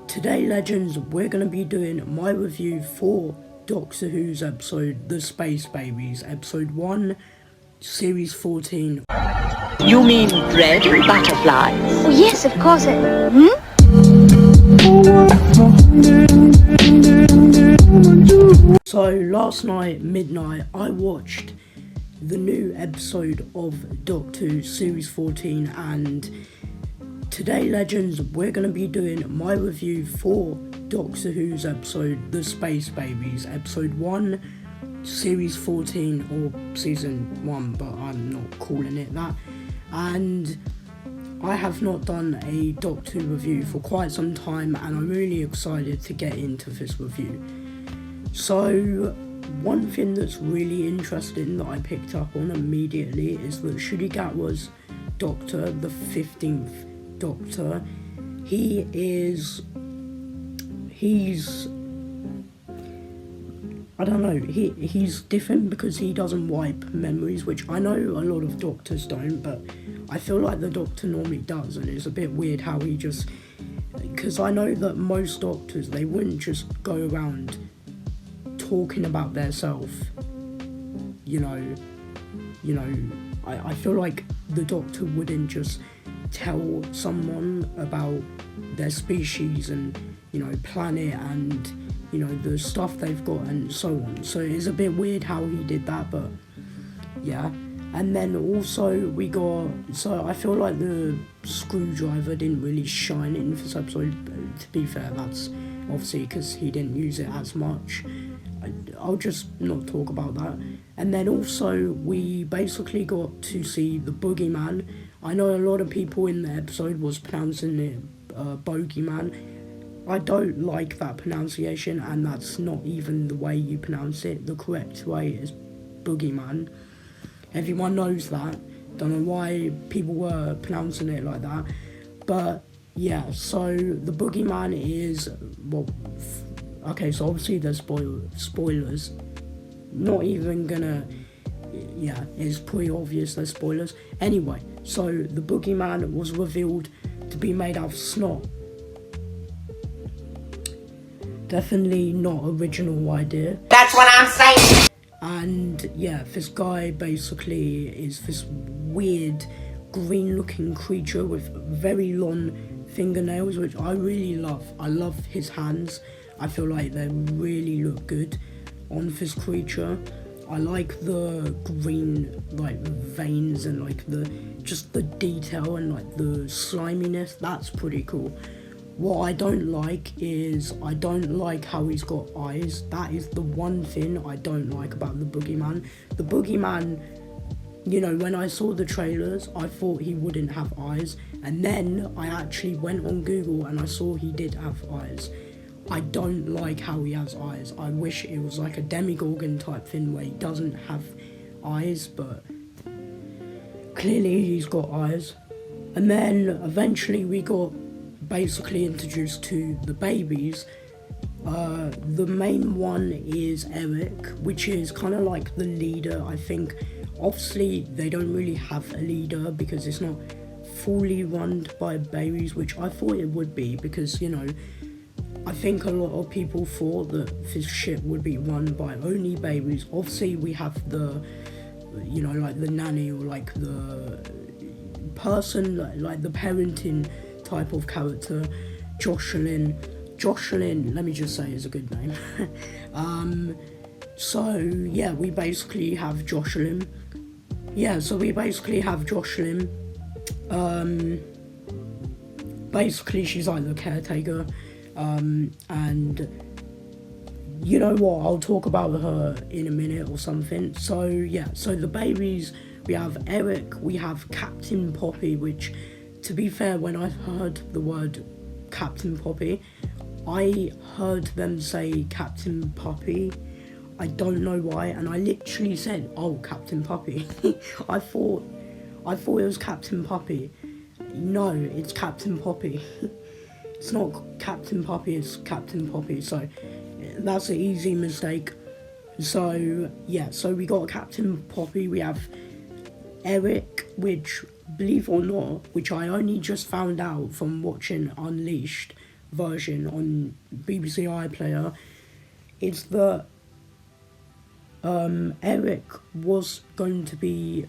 Today, legends, we're going to be doing my review for Doctor Who's episode The Space Babies, episode 1, series 14. You mean bread and butterflies? Oh, yes, of course. So, last night, midnight, I watched the new episode of Doctor Who series 14, and today, legends, we're going to be doing my review for Doctor Who's episode The Space Babies, episode 1, series 14, or season 1, but I'm not calling it that. And I have not done a Doctor Who review for quite some time, and I'm really excited to get into this review. So, one thing that's really interesting that I picked up on immediately is that Ncuti Gatwa's Doctor, the 15th Doctor, he's I don't know, he's different because he doesn't wipe memories, which I know a lot of doctors don't, but I feel like the Doctor normally does, and it's a bit weird how he just, because I know that most doctors, they wouldn't just go around talking about their self, I feel like the Doctor wouldn't just tell someone about their species and, planet and, the stuff they've got and so on. So it's a bit weird how he did that, but yeah. And then also so I feel like the screwdriver didn't really shine in this episode. To be fair, that's obviously because he didn't use it as much. I'll just not talk about that. And then also we basically got to see the boogeyman. I know a lot of people in the episode was pronouncing it bogeyman. I don't like that pronunciation, and that's not even the way you pronounce it. The correct way is boogeyman. Everyone knows that. Don't know why people were pronouncing it like that. But yeah, so the boogeyman is, okay, so obviously there's spoilers. Not even gonna, yeah, it's pretty obvious there's spoilers. Anyway, so the boogeyman was revealed to be made out of snot. Definitely not original idea. That's what I'm saying. And yeah, this guy basically is this weird green looking creature with very long fingernails, which I really love. I love his hands. I feel like they really look good on this creature. I like the green veins and just the detail and the sliminess. That's pretty cool. What I don't like is I don't like how he's got eyes. That is the one thing I don't like about the boogeyman. The boogeyman, when I saw the trailers, I thought he wouldn't have eyes, and then I actually went on Google and I saw he did have eyes. I don't like how he has eyes. I wish it was like a Demogorgon type thing where he doesn't have eyes, but clearly he's got eyes. And then eventually we got basically introduced to the babies. The main one is Eric, which is kind of like the leader, I think. Obviously they don't really have a leader because it's not fully run by babies, which I thought it would be, because I think a lot of people thought that this ship would be run by only babies. Obviously we have the the nanny, or the person, the parenting type of character, Jocelyn, let me just say, is a good name. So yeah, we basically have Jocelyn. Basically she's like the caretaker, and you know what, I'll talk about her in a minute or something. So yeah, so the babies, we have Eric, we have Captain Poppy, which, to be fair, when I heard the word Captain Poppy, I heard them say Captain Puppy. I don't know why, and I literally said, "Oh, Captain Puppy." I thought it was Captain Puppy. No, it's Captain Poppy. It's not Captain Puppy, it's Captain Poppy. So that's an easy mistake. So yeah, so we got Captain Poppy. We have Eric, which, believe it or not, which I only just found out from watching Unleashed, version on BBC iPlayer is that Eric was going to be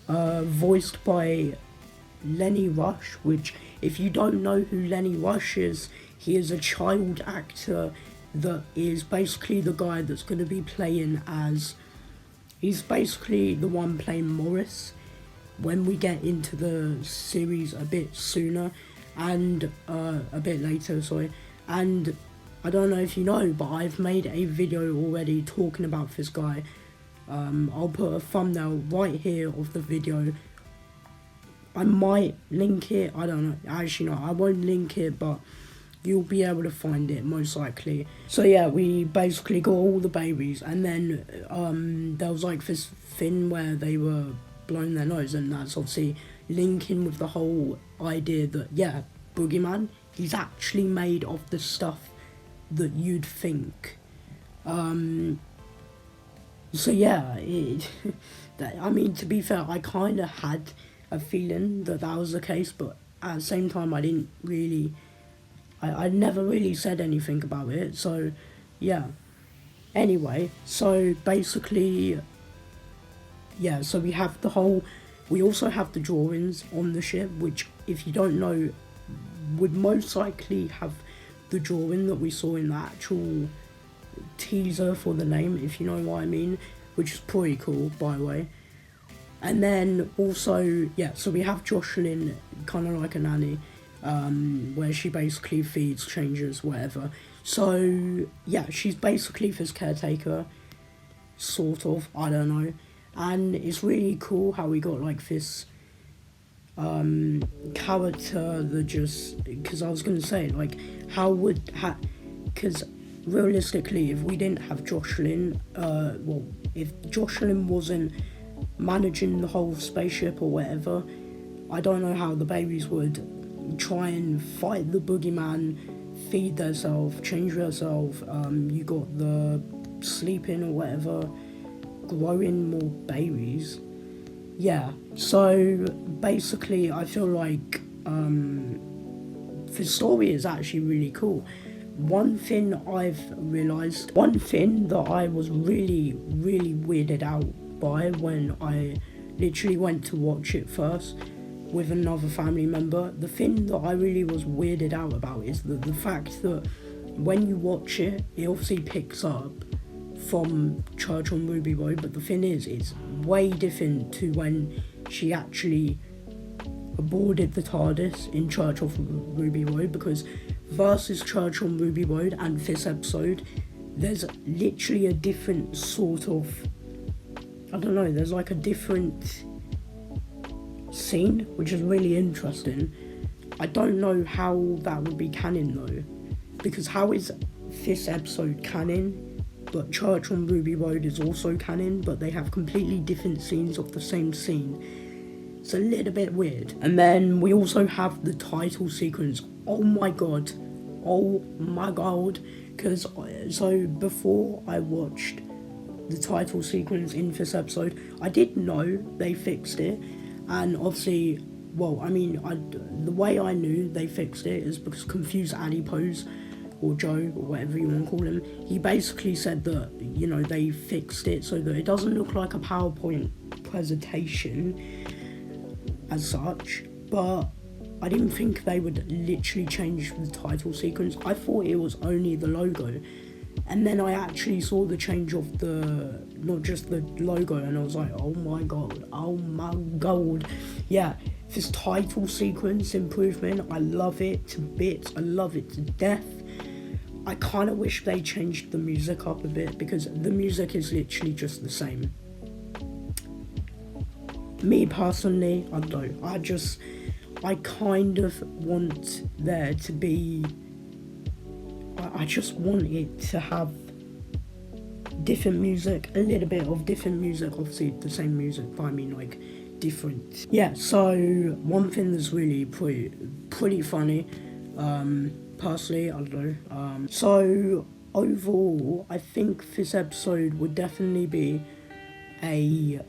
voiced by Lenny Rush, which, if you don't know who Lenny Rush is, he is a child actor that is basically the guy that's going to be playing as... He's basically the one playing Morris when we get into the series a bit sooner, and a bit later, sorry. And I don't know if you know, but I've made a video already talking about this guy. I'll put a thumbnail right here of the video. I might link it, I don't know, actually no, I won't link it, but you'll be able to find it, most likely. So yeah, we basically got all the babies, and then there was like this thing where they were blowing their nose, and that's obviously linking with the whole idea that, yeah, Boogeyman, he's actually made of the stuff that you'd think. So yeah, I mean, to be fair, I kind of had a feeling that was the case, but at the same time, I didn't really... I never really said anything about it, so yeah. Anyway, so basically, yeah, so we have the whole... We also have the drawings on the ship, which, if you don't know, would most likely have the drawing that we saw in the actual teaser for the name, if you know what I mean, which is pretty cool, by the way. And then also, yeah, so we have Jocelyn, kind of like a nanny, where she basically feeds, changes, whatever. So, yeah, she's basically this caretaker, sort of, I don't know. And it's really cool how we got, like, this character that just... Because I was going to say, like, how would... Because realistically, if we didn't have Jocelyn, well, if Jocelyn wasn't managing the whole spaceship or whatever, I don't know how the babies would try and fight the boogeyman, feed themselves, change themselves. You got the sleeping or whatever, growing more babies. Yeah, so basically I feel like the story is actually really cool. One thing I've realised, one thing that I was really weirded out by when I literally went to watch it first with another family member, the thing that I really was weirded out about is the fact that when you watch it, it obviously picks up from Church on Ruby Road, but the thing is, it's way different to when she actually aborted the TARDIS in Church of Ruby Road, because versus Church on Ruby Road and this episode, there's literally a different sort of, I don't know, there's like a different scene, which is really interesting. I don't know how that would be canon though, because how is this episode canon, but Church on Ruby Road is also canon, but they have completely different scenes of the same scene? It's a little bit weird. And then we also have the title sequence. Oh my god, because so before I watched the title sequence in this episode, I did know they fixed it, and obviously, well, I mean, the way I knew they fixed it is because Confused Adipose, or Joe, or whatever you want to call him, he basically said that, you know, they fixed it so that it doesn't look like a PowerPoint presentation as such, but I didn't think they would literally change the title sequence. I thought it was only the logo, and then I actually saw the change of the, not just the logo, and I was like, oh my god, yeah, this title sequence improvement, I love it to bits, I love it to death. I kind of wish they changed the music up a bit, because the music is literally just the same. Me personally, I don't know, I kind of want there to be, I just want it to have different music, a little bit of different music, obviously the same music, but I mean like different. Yeah, so one thing that's really pretty funny, personally, I don't know, so overall, I think this episode would definitely be a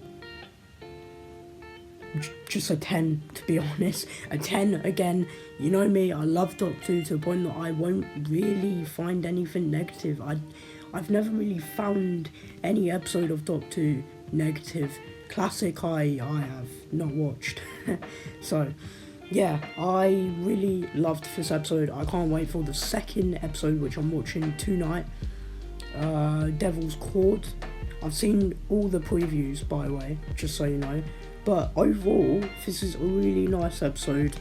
just a 10, to be honest. A 10, again, you know me, I love Doctor Who to the point that I won't really find anything negative. I've never really found any episode of Doctor Who negative. Classic I have not watched. So, yeah, I really loved this episode. I can't wait for the second episode, which I'm watching tonight. Devil's Court. I've seen all the previews, by the way, just so you know. But overall, this is a really nice episode.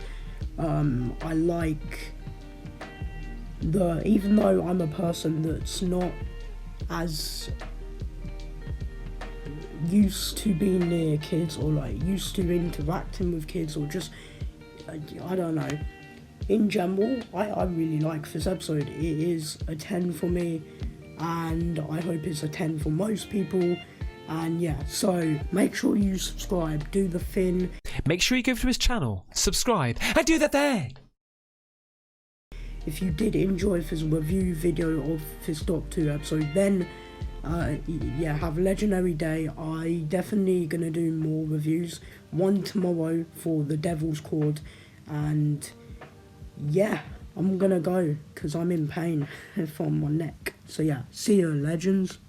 I like even though I'm a person that's not as used to being near kids, or like used to interacting with kids, or just, I don't know. In general, I really like this episode. It is a 10 for me, and I hope it's a 10 for most people. And yeah, so make sure you subscribe, do the thing. Make sure you go to his channel, subscribe, and do that there. If you did enjoy this review video of this Doctor Who episode, then yeah, have a legendary day. I definitely gonna do more reviews. One tomorrow for the Devil's Court, and yeah, I'm gonna go because I'm in pain from my neck. So yeah, see you, legends.